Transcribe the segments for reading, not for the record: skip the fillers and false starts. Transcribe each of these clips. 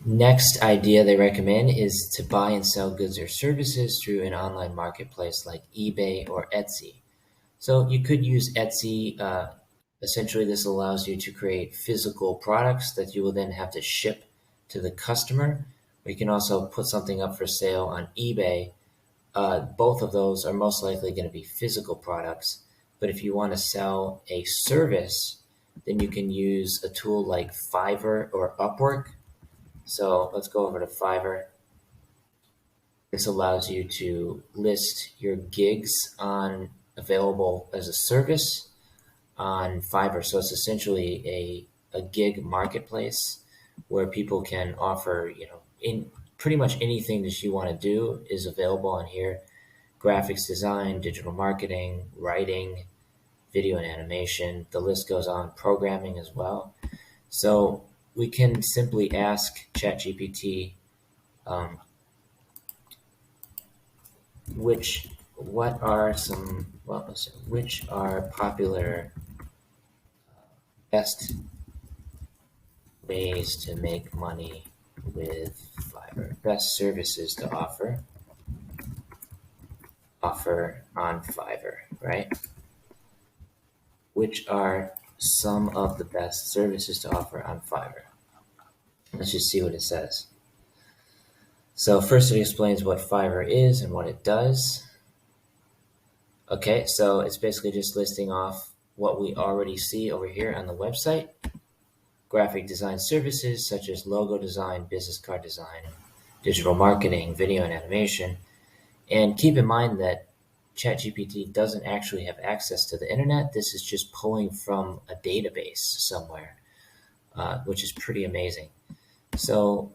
Next idea they recommend is to buy and sell goods or services through an online marketplace like eBay or Etsy. So you could use Etsy. Essentially, this allows you to create physical products that you will then have to ship to the customer. Or you can also put something up for sale on eBay. Both of those are most likely going to be physical products. But if you want to sell a service, then you can use a tool like Fiverr or Upwork. So let's go over to Fiverr. This allows you to list your gigs on available as a service on Fiverr. So it's essentially a gig marketplace where people can offer, in pretty much anything that you want to do is available on here. Graphics design, digital marketing, writing, video and animation. The list goes on, programming as well. So we can simply ask ChatGPT um, which are popular best ways to make money with Fiverr, best services to offer on Fiverr, right? Which are some of the best services to offer on Fiverr? Let's just see what it says. So first it explains what Fiverr is and what it does. Okay, so it's basically just listing off what we already see over here on the website. Graphic design services such as logo design, business card design, digital marketing, video and animation. And keep in mind that ChatGPT doesn't actually have access to the internet. This is just pulling from a database somewhere, which is pretty amazing. So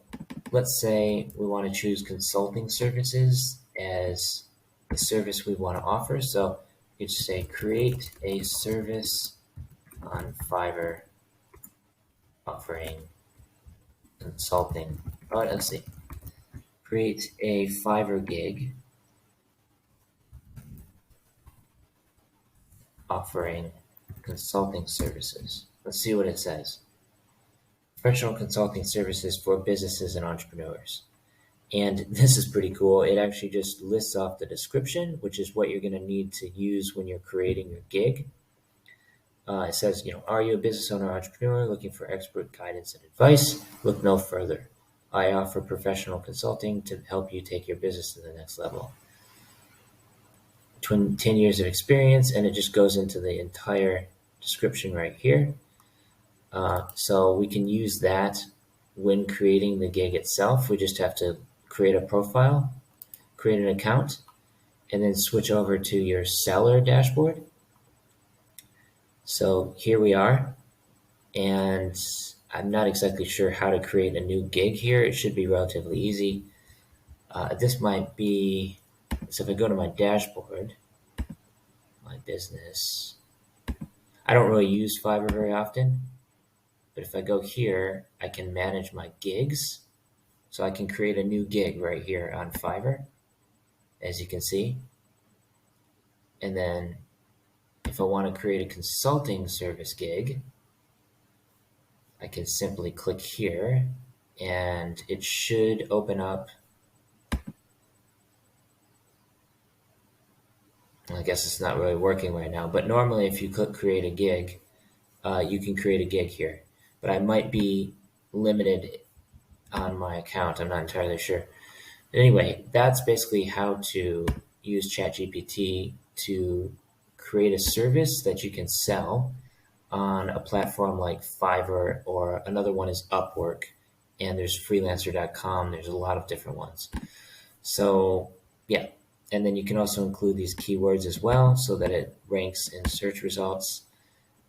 let's say we want to choose consulting services as the service we want to offer. So you just say create a service on Fiverr offering consulting. All right, let's see. Create a Fiverr gig offering consulting services. Let's see what it says. Professional consulting services for businesses and entrepreneurs. And this is pretty cool. It actually just lists off the description, which is what you're going to need to use when you're creating your gig. It says, are you a business owner or entrepreneur looking for expert guidance and advice? Look no further. I offer professional consulting to help you take your business to the next level. 10 years of experience, and it just goes into the entire description right here. So we can use that when creating the gig itself. We just have to create a profile, create an account, and then switch over to your seller dashboard. So here we are, and I'm not exactly sure how to create a new gig here. It should be relatively easy. This might be, so if I go to my dashboard, my business, I don't really use Fiverr very often, but if I go here, I can manage my gigs. So I can create a new gig right here on Fiverr, as you can see. And then if I want to create a consulting service gig, I can simply click here and it should open up. I guess it's not really working right now, but normally if you click create a gig, you can create a gig here. But I might be limited on my account. I'm not entirely sure. But anyway, that's basically how to use ChatGPT to create a service that you can sell on a platform like Fiverr, or another one is Upwork, and there's freelancer.com. There's a lot of different ones. So yeah, and then you can also include these keywords as well so that it ranks in search results.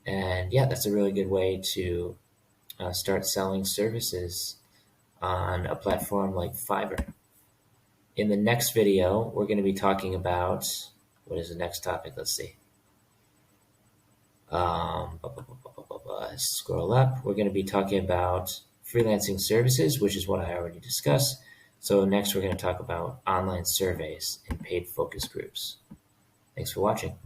And yeah, that's a really good way to start selling services on a platform like Fiverr. In the next video, we're going to be talking about, what is the next topic? Let's see. Scroll up. We're going to be talking about freelancing services, which is what I already discussed. So next we're going to talk about online surveys and paid focus groups. Thanks for watching.